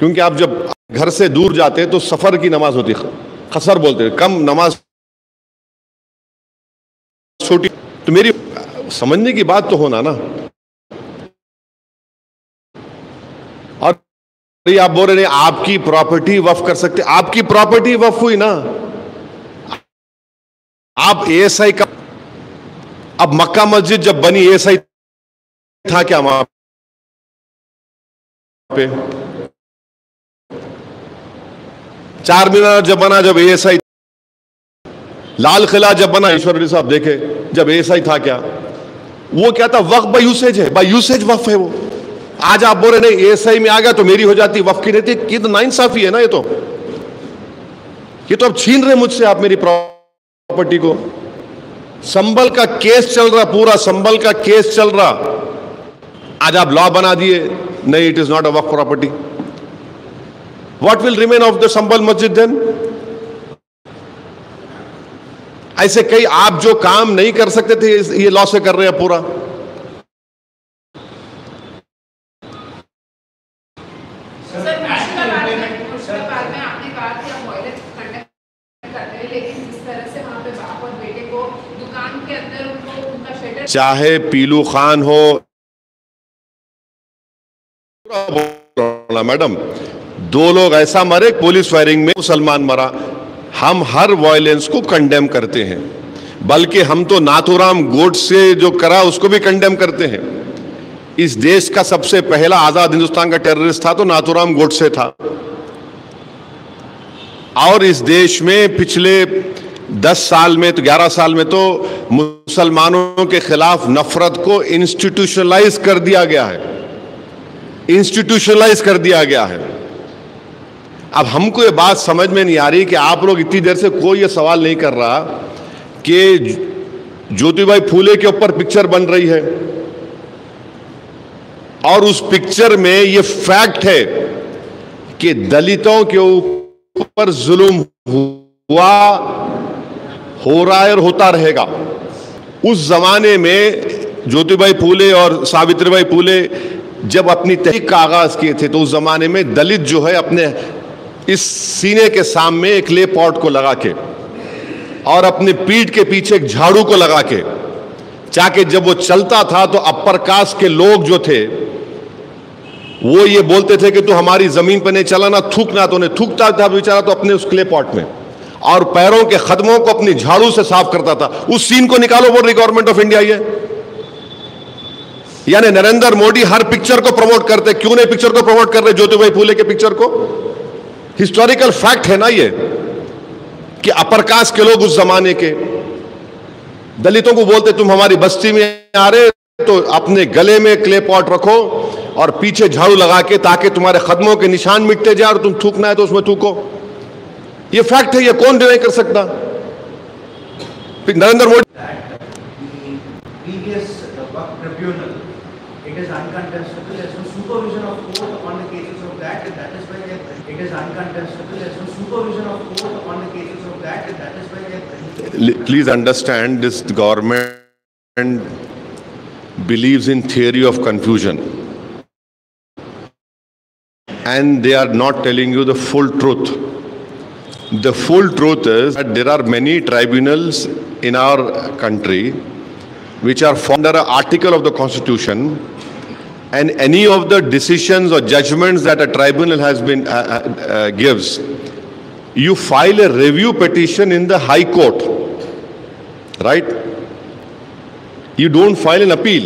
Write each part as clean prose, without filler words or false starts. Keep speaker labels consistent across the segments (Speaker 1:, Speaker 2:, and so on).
Speaker 1: क्योंकि आप जब घर से दूर जाते हैं तो सफर की नमाज होती है, खसर बोलते हैं, कम नमाज छोटी। तो मेरी समझने की बात तो होना ना। और ये आप बोल रहे हैं आपकी प्रॉपर्टी वक्फ कर सकते, आपकी प्रॉपर्टी वक्फ हुई ना। आप एएसआई का, अब मक्का मस्जिद जब बनी एएसआई था क्या वहां पे? चार मीनार जब बना, जब एएसआई, लाल किला जब बना, ईश्वर रेड्डी साहब देखे, जब एएसआई था क्या? वो क्या था? वक्फ बाय यूसेज है, बाय यूसेज वक्फ है वो। आज आप बोल रहे नहीं एएसआई में आ गया तो मेरी हो जाती, वक्फ की नहीं थी। ये तो नाइंसाफी है ना। ये तो अब छीन रहे मुझसे आप मेरी प्रॉपर्टी को। संबल का केस चल रहा, पूरा संबल का केस चल रहा, आज आप लॉ बना दिए नहीं, it is not a waqf property. What will remain of the Sambhal masjid then? ऐसे कई आप जो काम नहीं कर सकते थे ये लॉ से कर रहे हैं पूरा। चाहे पीलू खान हो, मैडम, दो लोग ऐसा मरे पुलिस फायरिंग में, मुसलमान मरा। हम हर वायलेंस को कंडेम करते हैं, बल्कि हम तो नाथूराम गोडसे जो करा उसको भी कंडेम करते हैं। इस देश का सबसे पहला आजाद हिंदुस्तान का टेररिस्ट था तो नाथूराम गोडसे था। और इस देश में पिछले 10 साल में तो 11 साल में तो मुसलमानों के खिलाफ नफरत को इंस्टीट्यूशनलाइज कर दिया गया है, इंस्टीट्यूशनलाइज कर दिया गया है। अब हमको ये बात समझ में नहीं आ रही कि आप लोग इतनी देर से कोई ये सवाल नहीं कर रहा कि ज्योतिबाई फूले के ऊपर पिक्चर बन रही है और उस पिक्चर में ये फैक्ट है कि दलितों के ऊपर जुल्म हुआ, हो रहा है और होता रहेगा। उस जमाने में ज्योतिबाई फूले और सावित्रीबाई फूले जब अपनी तहरीक का आगाज किए थे तो उस जमाने में दलित जो है अपने इस सीने के सामने एक क्ले पॉट को लगा के और अपने पीठ के पीछे एक झाड़ू को लगा के, चाके जब वो चलता था तो अपर कास्ट के लोग जो थे वो ये बोलते थे कि तू हमारी जमीन पर नहीं चला ना, थूकना। तो उन्हें थूकता था बेचारा तो अपने उस क्ले पॉट में, और पैरों के कदमों को अपनी झाड़ू से साफ करता था। उस सीन को निकालो, बोल रही गवर्नमेंट ऑफ इंडिया ये। यानी नरेंद्र मोदी हर पिक्चर को प्रमोट करते, क्यों नहीं पिक्चर को प्रमोट कर रहे ज्योतिबाई फूले के पिक्चर को? हिस्टोरिकल फैक्ट है ना ये कि अपर कास्ट के लोग उस जमाने के दलितों को बोलते तुम हमारी बस्ती में आ रहे तो अपने गले में क्ले पॉट रखो और पीछे झाड़ू लगा के, ताकि तुम्हारे कदमों के निशान मिटते जाए और तुम थूकना है तो उसमें थूको। ये फैक्ट है, ये कौन डिनाई कर सकता? Narendra Modi
Speaker 2: it is uncontestable. There is no supervision of court on the cases of that, and that is why it is uncontestable. There is no supervision of court on the cases of that, and that is why
Speaker 1: Please understand, this government believes in theory of confusion, and they are not telling you the full truth. The full truth is that there are many tribunals in our country which are formed under an article of the Constitution, and any of the decisions or judgments that a tribunal has been gives, you file a review petition in the High Court, right? You don't file an appeal.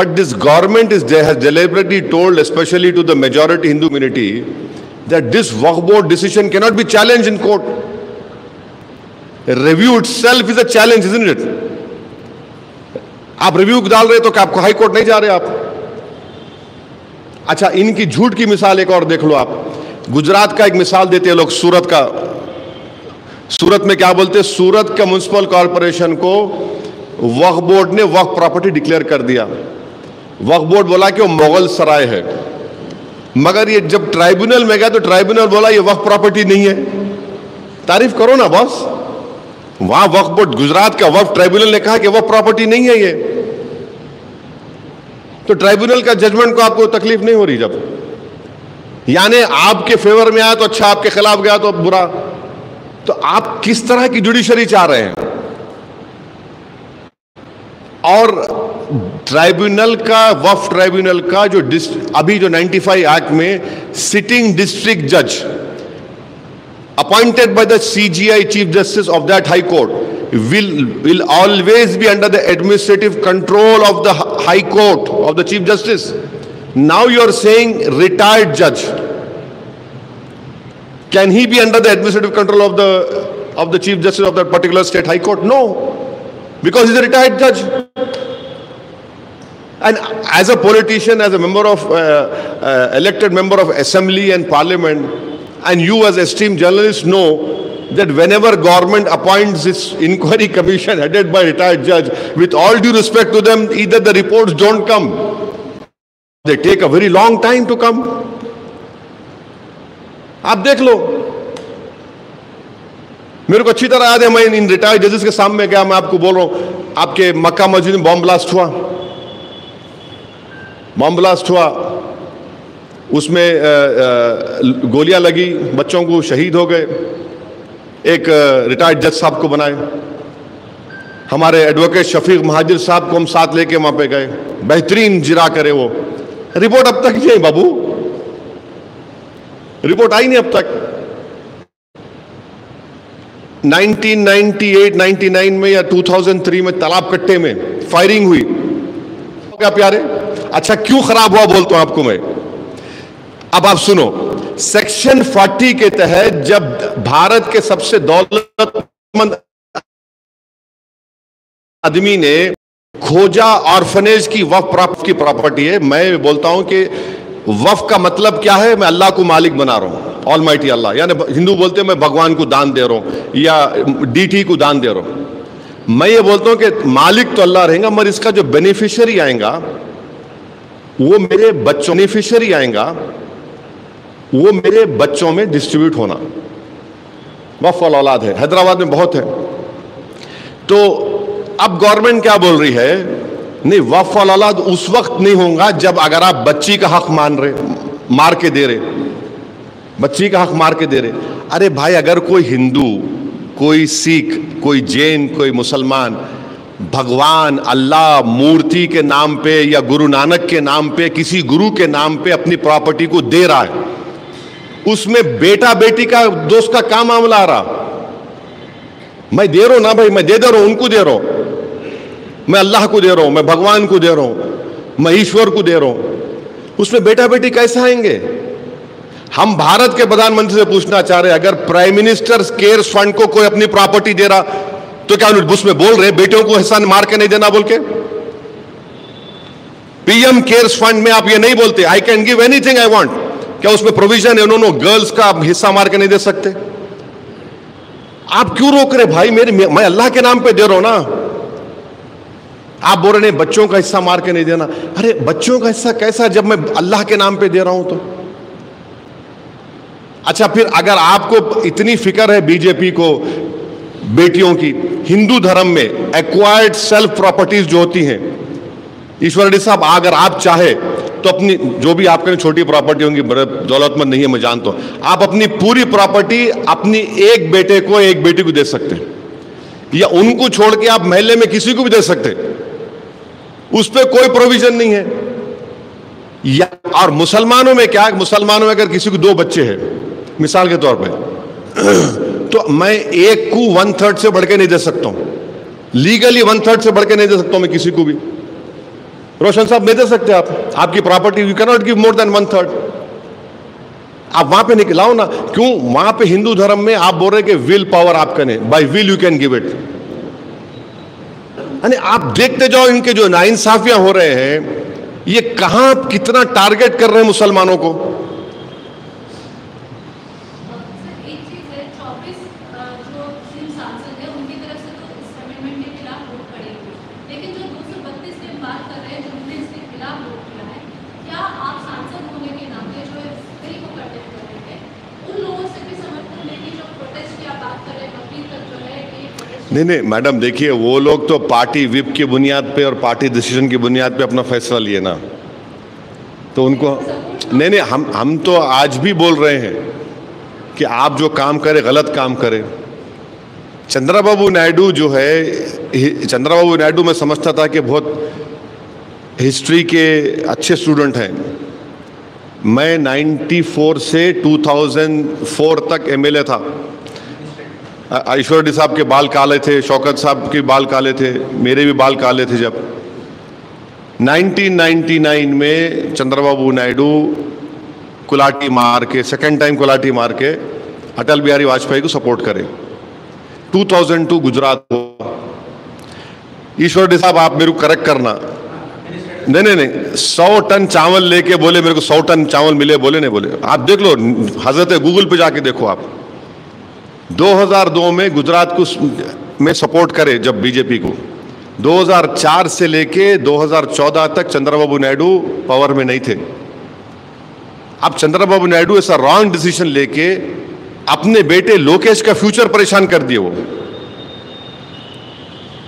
Speaker 1: But this government has deliberately told, especially to the majority Hindu community, that this Waqf Board decision cannot be challenged in court. A review itself is a challenge, isn't it? आप review डाल रहे तो क्या आपको high court नहीं जा रहे आप? अच्छा, इनकी झूठ की मिसाल एक और देख लो आप। गुजरात का एक मिसाल देते हैं लोग, सूरत का। सूरत में क्या बोलते हैं? सूरत का म्युनिसिपल कॉर्पोरेशन को वक्फ बोर्ड ने वक्फ प्रॉपर्टी डिक्लेयर कर दिया। वक्फ बोर्ड बोला कि वो मुगल सराय है, मगर ये जब ट्राइब्यूनल में गया तो ट्राइब्यूनल बोला ये वक्फ प्रॉपर्टी नहीं है। तारीफ करो ना बॉस। वहां वक्फ बोर्ड, गुजरात का वक्फ ट्राइब्यूनल ने कहा कि वक्फ प्रॉपर्टी नहीं है ये, तो ट्राइब्यूनल का जजमेंट को आपको तकलीफ नहीं हो रही। जब यानी आपके फेवर में आया तो अच्छा, आपके खिलाफ गया तो बुरा। तो आप किस तरह की जुडिशरी चाह रहे हैं? और ट्राइब्यूनल का, वक्फ ट्राइब्यूनल का जो अभी जो 95 एक्ट में सिटिंग डिस्ट्रिक्ट जज appointed by the CGI Chief Justice of that High Court will always be under the administrative control of the High Court of the Chief Justice. Now you are saying retired judge. Can he be under the administrative control of the Chief Justice of that particular state High Court? No, because he's a retired judge. And as a politician, as a member of elected member of Assembly and Parliament, and you as esteemed journalists know that whenever government appoints this inquiry commission headed by retired judge, with all due respect to them, either the reports don't come, they take a very long time to come. आप देख लो, मेरे को अच्छी तरह याद है, मैं इन retired जजेस के सामने गया, मैं आपको बोल रहा हूं, आपके मक्का मस्जिद में बॉम्ब ब्लास्ट हुआ, उसमें गोलियां लगी, बच्चों को शहीद हो गए, एक रिटायर्ड जज साहब को बनाए, हमारे एडवोकेट शफीक महाजिर साहब को हम साथ लेके वहां पे गए, बेहतरीन जिरा करे वो। रिपोर्ट अब तक नहीं आई बाबू, रिपोर्ट आई नहीं अब तक। 1998-99 में या 2003 में तालाब कट्टे में फायरिंग हुई, क्या प्यारे? अच्छा क्यों खराब हुआ बोलता हूं आपको मैं। अब आप सुनो, सेक्शन 40 के तहत जब भारत के सबसे दौलतमंद आदमी ने खोजा ऑर्फनेज की वक्फ की प्रॉपर्टी है, मैं बोलता हूं कि वक्फ का मतलब क्या है? मैं अल्लाह को मालिक बना रहा हूं, ऑलमाइटी अल्लाह, यानी हिंदू बोलते हैं मैं भगवान को दान दे रहा हूं या डीटी को दान दे रहा हूं। मैं ये बोलता हूं कि मालिक तो अल्लाह रहेगा, मगर इसका जो बेनिफिशियरी आएगा वो मेरे बच्चों, बेनिफिशियरी आएगा वो मेरे बच्चों में डिस्ट्रीब्यूट होना। वक्फ वाल औलाद है, हैदराबाद में बहुत है। तो अब गवर्नमेंट क्या बोल रही है? नहीं, वक्फ वाल औलाद उस वक्त नहीं होगा जब अगर आप बच्ची का हक मार के दे रहे, बच्ची का हक मार के दे रहे। अरे भाई, अगर कोई हिंदू, कोई सिख, कोई जैन, कोई मुसलमान भगवान, अल्लाह, मूर्ति के नाम पे या गुरु नानक के नाम पे, किसी गुरु के नाम पे अपनी प्रॉपर्टी को दे रहा है, उसमें बेटा बेटी का दोस्त का क्या मामला आ रहा? मैं दे रहा हूं ना भाई, मैं दे रहा हूं, उनको दे रहा हूं, मैं अल्लाह को दे रहा हूं, मैं भगवान को दे रहा हूं, मैं ईश्वर को दे रहा हूं, उसमें बेटा बेटी कैसे आएंगे? हम भारत के प्रधानमंत्री से पूछना चाह रहे हैं, अगर प्राइम मिनिस्टर केयर्स फंड को कोई अपनी प्रॉपर्टी दे रहा तो क्या उसमें बोल रहे बेटियों को हिस्सा मार के नहीं देना बोल के? पीएम केयर्स फंड में आप ये नहीं बोलते I can give anything I want, क्या उसमें प्रोविजन है उन्होंने गर्ल्स का हिस्सा मार के नहीं दे सकते? आप क्यों रोक रहे भाई? मैं अल्लाह के नाम पे दे रहा हूं ना, आप बोल रहे नहीं बच्चों का हिस्सा मार के नहीं देना। अरे बच्चों का हिस्सा कैसा जब मैं अल्लाह के नाम पे दे रहा हूं तो? अच्छा, फिर अगर आपको इतनी फिक्र है बीजेपी को बेटियों की, हिंदू धर्म में एक्वायर्ड सेल्फ प्रॉपर्टीज जो होती हैं, ईश्वर रेड्डी साहब अगर आप चाहे तो अपनी जो भी आपके छोटी प्रॉपर्टी होंगी, बड़े दौलतमंद नहीं है मैं जानता हूं, आप अपनी पूरी प्रॉपर्टी अपनी एक बेटे को एक बेटी को दे सकते हैं, या उनको छोड़ के आप महल्ले में किसी को भी दे सकते, उस पर कोई प्रोविजन नहीं है। या और मुसलमानों में क्या, मुसलमानों में अगर किसी को 2 बच्चे हैं मिसाल के तौर पे, तो मैं एक को 1/3 से बढ़ के नहीं दे सकता हूं, लीगली 1/3 से बढ़ के नहीं दे सकता हूं मैं किसी को भी। रोशन साहब नहीं दे सकते आप, आपकी property you can not give more than 1/3। आप वहां पे निकलाओ ना, क्यों? वहां पे हिंदू धर्म में आप बोल रहे कि विल पावर आपका नहीं, by will you can give it. आप देखते जाओ इनके जो नाइंसाफियां हो रहे हैं, ये कहां कितना टारगेट कर रहे हैं मुसलमानों को। नहीं मैडम, देखिए वो लोग तो पार्टी विप की बुनियाद पे और पार्टी डिसीजन की बुनियाद पे अपना फैसला लिए ना, तो उनको नहीं, हम तो आज भी बोल रहे हैं कि आप जो काम करें गलत काम करें। चंद्रबाबू नायडू जो है, चंद्रबाबू नायडू मैं समझता था कि बहुत हिस्ट्री के अच्छे स्टूडेंट हैं। मैं 94 से 2004 तक एमएलए था। ईश्वर रेड्डी साहब के बाल काले थे, शौकत साहब के बाल काले थे, मेरे भी बाल काले थे। जब 1999 में चंद्रबाबू नायडू कुलाटी मार के, सेकेंड टाइम कुलाटी मार के अटल बिहारी वाजपेयी को सपोर्ट करे। 2002 गुजरात हुआ। ईश्वर रेड्डी साहब आप मेरे को करेक्ट करना, नहीं 100 टन चावल लेके बोले मेरे को 100 टन चावल मिले, बोले नहीं बोले? आप देख लो, हजरत गूगल पे जाके देखो आप। 2002 में गुजरात को में सपोर्ट करे जब बीजेपी को। 2004 से लेके 2014 तक चंद्रबाबू नायडू पावर में नहीं थे। अब चंद्रबाबू नायडू ऐसा रॉन्ग डिसीजन लेके अपने बेटे लोकेश का फ्यूचर परेशान कर दिए। वो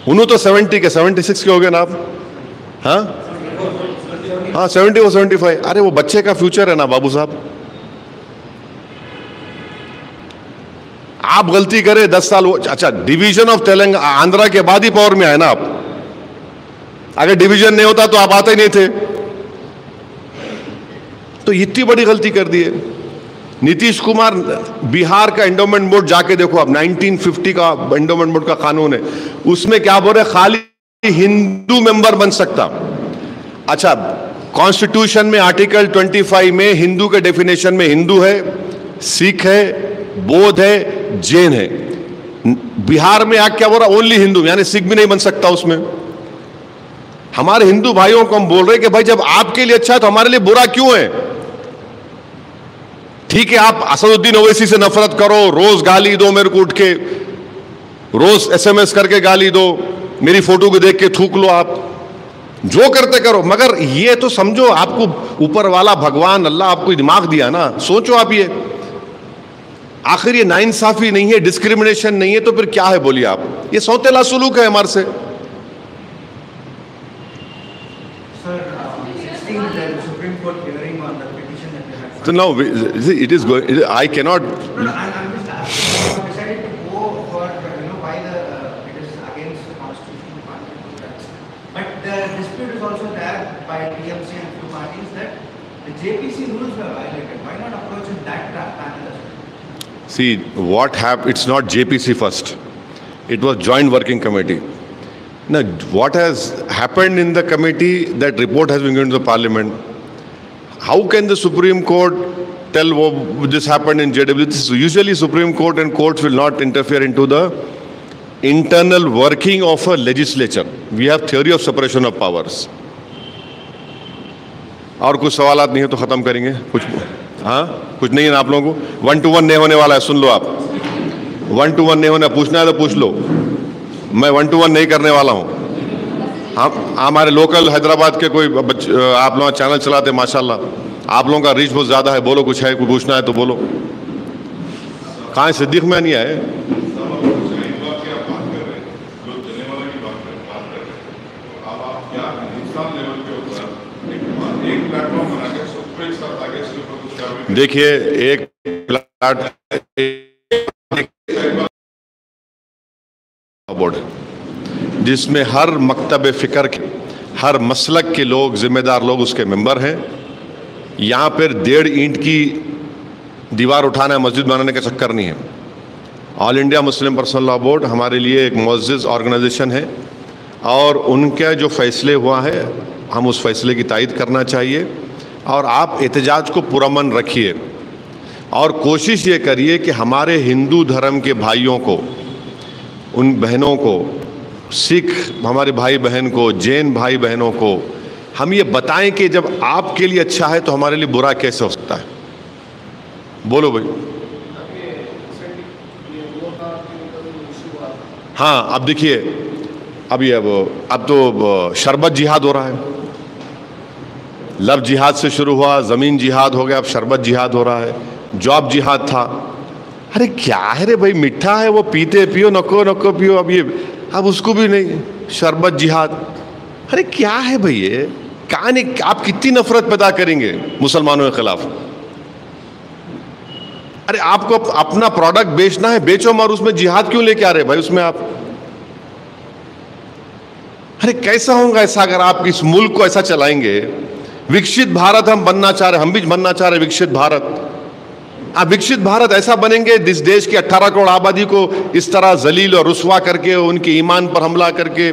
Speaker 1: उन्होंने तो 70 के 76 के हो गए ना आप? हाँ 70 और 75। अरे वो बच्चे का फ्यूचर है ना बाबू साहब। आप गलती करें 10 साल, अच्छा डिवीजन ऑफ तेलंगाना आंध्रा के बाद ही पावर में आए ना आप। अगर डिवीजन नहीं होता तो आप आते ही नहीं थे। तो इतनी बड़ी गलती कर दी है। नीतीश कुमार, बिहार का एंडोमेंट बोर्ड जाके देखो आप, 1950 का एंडोमेंट बोर्ड का कानून है, उसमें क्या बोल रहे, खाली हिंदू मेंबर बन सकता। अच्छा, कॉन्स्टिट्यूशन में आर्टिकल 25 में हिंदू के डेफिनेशन में हिंदू है, सिख है, बौद्ध है, जैन है। बिहार में आग क्या बोल रहा, ओनली हिंदू, यानी सिख भी नहीं बन सकता उसमें। हमारे हिंदू भाइयों को हम बोल रहे हैं कि भाई जब आपके लिए अच्छा है तो हमारे लिए बुरा क्यों है? ठीक है, आप असदुद्दीन ओवैसी से नफरत करो, रोज गाली दो मेरे को उठ के, रोज एसएमएस करके गाली दो, मेरी फोटो को देख के थूक लो, आप जो करते करो, मगर ये तो समझो आपको ऊपर वाला भगवान अल्लाह आपको दिमाग दिया ना, सोचो आप ये आखिर ये नाइंसाफी नहीं है, डिस्क्रिमिनेशन नहीं है, तो फिर क्या है बोलिए आप? ये सौतेला सुलूक है हमारे से। So now it is going. I cannot.
Speaker 2: No, I'm just asking. Decided to go for why it is against the constitution. But the dispute is also there by TMC and few parties that the JPC rules were violated. Why not approach in that panel as well?
Speaker 1: See what happened. It's not JPC first. It was Joint Working Committee. Now what has happened in the committee? That report has been given to the Parliament. How can the Supreme Court tell this happened in JW? Usually Supreme Court and courts will not interfere into the internal working of a legislature. We have theory of separation of powers. और कुछ सवालात नहीं है तो ख़त्म करेंगे। कुछ हाँ, कुछ नहीं है ना आप लोगों को? 1 to 1 नहीं होने वाला है, सुन लो आप। 1 to 1 नहीं होना, पूछना है तो पूछ लो। मैं 1 to 1 नहीं करने वाला हूँ। हम हमारे लोकल हैदराबाद के कोई आप लोग चैनल चलाते माशाल्लाह, आप लोगों का रीच बहुत ज़्यादा है, बोलो कुछ है, कुछ पूछना है तो बोलो। कहाँ है सिद्दीक में नहीं आए? देखिए, एक बोर्ड जिसमें हर मकतब फ़िक्र के, हर मसलक के लोग, ज़िम्मेदार लोग उसके मेंबर हैं। यहाँ पर 1.5 ईंट की दीवार उठाना है, मस्जिद बनाने का चक्कर नहीं है। All India Muslim personal law board हमारे लिए एक मुअज़्ज़ज़ ऑर्गेनाइजेशन है और उनका जो फ़ैसले हुआ है हम उस फैसले की तायद करना चाहिए। और आप एहतजाज को पुरअमन रखिए और कोशिश ये करिए कि हमारे हिंदू धर्म के भाइयों को, उन बहनों को, सिख हमारे भाई बहन को, जैन भाई बहनों को हम ये बताएं कि जब आपके लिए अच्छा है तो हमारे लिए बुरा कैसे हो सकता है? बोलो भाई। हाँ, अब देखिए, अब तो शरबत जिहाद हो रहा है। लव जिहाद से शुरू हुआ, ज़मीन जिहाद हो गया, अब शरबत जिहाद हो रहा है। जॉब जिहाद था। अरे क्या है रे भाई, मीठा है वो, पीते पियो, नको नको पियो। अब उसको भी नहीं, शरबत जिहाद। अरे क्या है भाई ये? कहानी, आप कितनी नफरत पैदा करेंगे मुसलमानों के खिलाफ? अरे आपको अपना प्रोडक्ट बेचना है, बेचो, मगर उसमें जिहाद क्यों लेके आ रहे भाई उसमें आप? अरे कैसा होगा ऐसा अगर आप इस मुल्क को ऐसा चलाएंगे? विकसित भारत हम बनना चाह रहे, हम भी बनना चाह रहे विकसित भारत। आप विकसित भारत ऐसा बनेंगे जिस देश की 18 करोड़ आबादी को इस तरह जलील और रुस्वा करके, उनके ईमान पर हमला करके,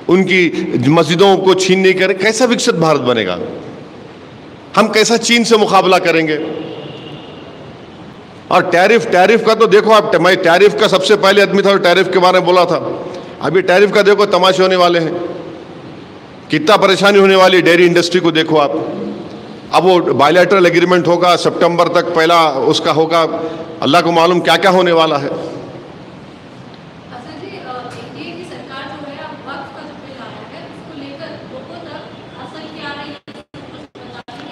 Speaker 1: उनकी मस्जिदों को छीनने करे, कैसा विकसित भारत बनेगा? हम कैसा चीन से मुकाबला करेंगे? और टैरिफ का तो देखो आप, मैं टैरिफ का सबसे पहले आदमी था, टैरिफ के बारे में बोला था। अभी टैरिफ का देखो तमाशे होने वाले हैं, कितना परेशानी होने वाली डेयरी इंडस्ट्री को देखो आप। अब वो बायलैटरल एग्रीमेंट होगा, सितंबर तक पहला उसका होगा, अल्लाह को मालूम क्या क्या होने वाला है।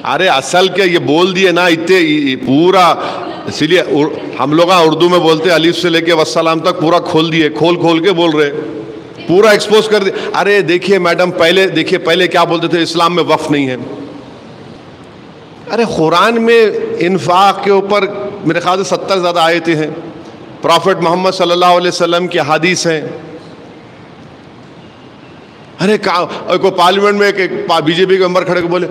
Speaker 1: अरे असल क्या ये बोल दिए ना इतने पूरा, इसीलिए हम लोग उर्दू में बोलते अलीफ से लेके वस्सलाम तक पूरा खोल दिए, खोल खोल के बोल रहे, पूरा एक्सपोज कर दिए। अरे देखिए मैडम, पहले क्या बोलते थे, इस्लाम में वक्फ नहीं है। अरे कुरान में इन्फाक के ऊपर मेरे ख्याल से 70 ज़्यादा आयतें हैं, प्रॉफिट मोहम्मद सल्लल्लाहु अलैहि वसल्लम की हदीस हैं। अरे को पार्लियामेंट में एक बीजेपी के मेंबर खड़े को बोले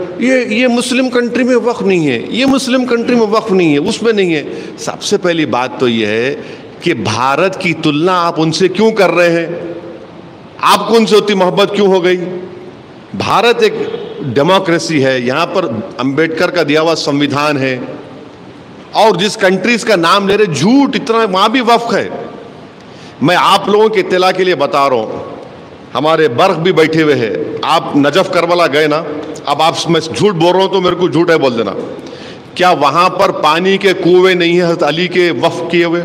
Speaker 1: ये मुस्लिम कंट्री में वक्फ नहीं है, ये मुस्लिम कंट्री में वक्फ नहीं है, उसमें नहीं है। सबसे पहली बात तो ये है कि भारत की तुलना आप उनसे क्यों कर रहे हैं? आपको उनसे उतनी मोहब्बत क्यों हो गई? भारत एक डेमोक्रेसी है, यहाँ पर अंबेडकर का दिया हुआ संविधान है, और जिस कंट्रीज का नाम ले रहे झूठ इतना, वहाँ भी वक्फ है। मैं आप लोगों के इत्तला के लिए बता रहा हूँ, हमारे बर्ग भी बैठे हुए हैं, आप नजफ करबला गए ना, अब आप, मैं झूठ बोल रहा हूँ तो मेरे को झूठ है बोल देना, क्या वहां पर पानी के कुएं नहीं है हज़रत अली के वक्फ किए हुए?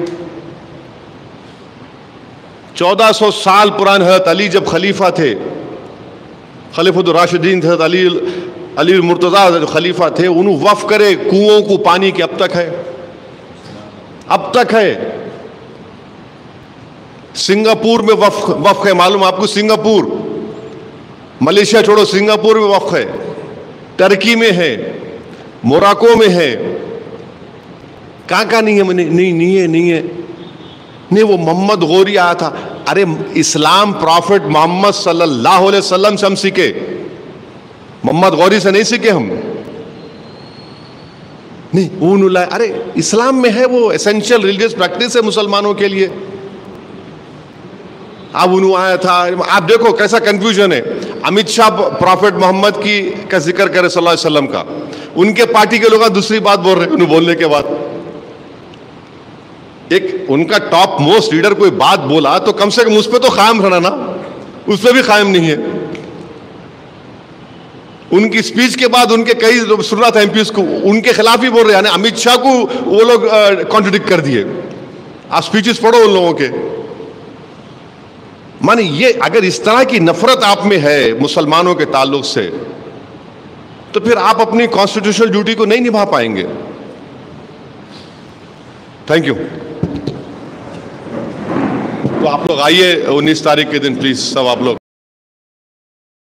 Speaker 1: 1400 साल पुराने हज़रत अली जब खलीफा थे, खलीफतुर राशिदीन थे, हज़रत अली मुर्तज़ा जो खलीफा थे, उन्होंने वक्फ करे कुओं को पानी के, अब तक है, अब तक है। सिंगापुर में वक्फ है, मालूम आपको? सिंगापुर, मलेशिया छोड़ो, सिंगापुर में वक्फ है, टर्की में है, मोराको में है, कहाँ नहीं है? नहीं है। नहीं, वो मोहम्मद गौरी आया था। अरे इस्लाम प्रॉफिट मोहम्मद सल्लल्लाहु अलैहि वसल्लम से हम सीखे, मोहम्मद गौरी से नहीं सीखे हम। नहीं वो, अरे इस्लाम में है, वो एसेंशियल रिलीजियस प्रैक्टिस है मुसलमानों के लिए। अब उन्होंने आया था, आप देखो कैसा कंफ्यूजन है। अमित शाह प्रॉफिट मोहम्मद की का जिक्र करे सल्लल्लाहु अलैहि वसल्लम का, उनके पार्टी के लोग दूसरी बात बोल रहे हैं। उन्हें बोलने के बाद एक उनका टॉप मोस्ट लीडर कोई बात बोला तो कम से कम उस पर तो कायम रहना ना, उस पर भी कायम नहीं है। उनकी स्पीच के बाद उनके कई सुन रहा था एमपीज को उनके खिलाफ ही बोल रहे हैं, अमित शाह को वो लोग कॉन्ट्रडिक्ट कर दिए। आप स्पीचेस पढ़ो उन लोगों के। माने ये अगर इस तरह की नफरत आप में है मुसलमानों के ताल्लुक से, तो फिर आप अपनी कॉन्स्टिट्यूशनल ड्यूटी को नहीं निभा पाएंगे। Thank you. तो आप लोग आइए 19 तारीख के दिन प्लीज, सब आप लोग।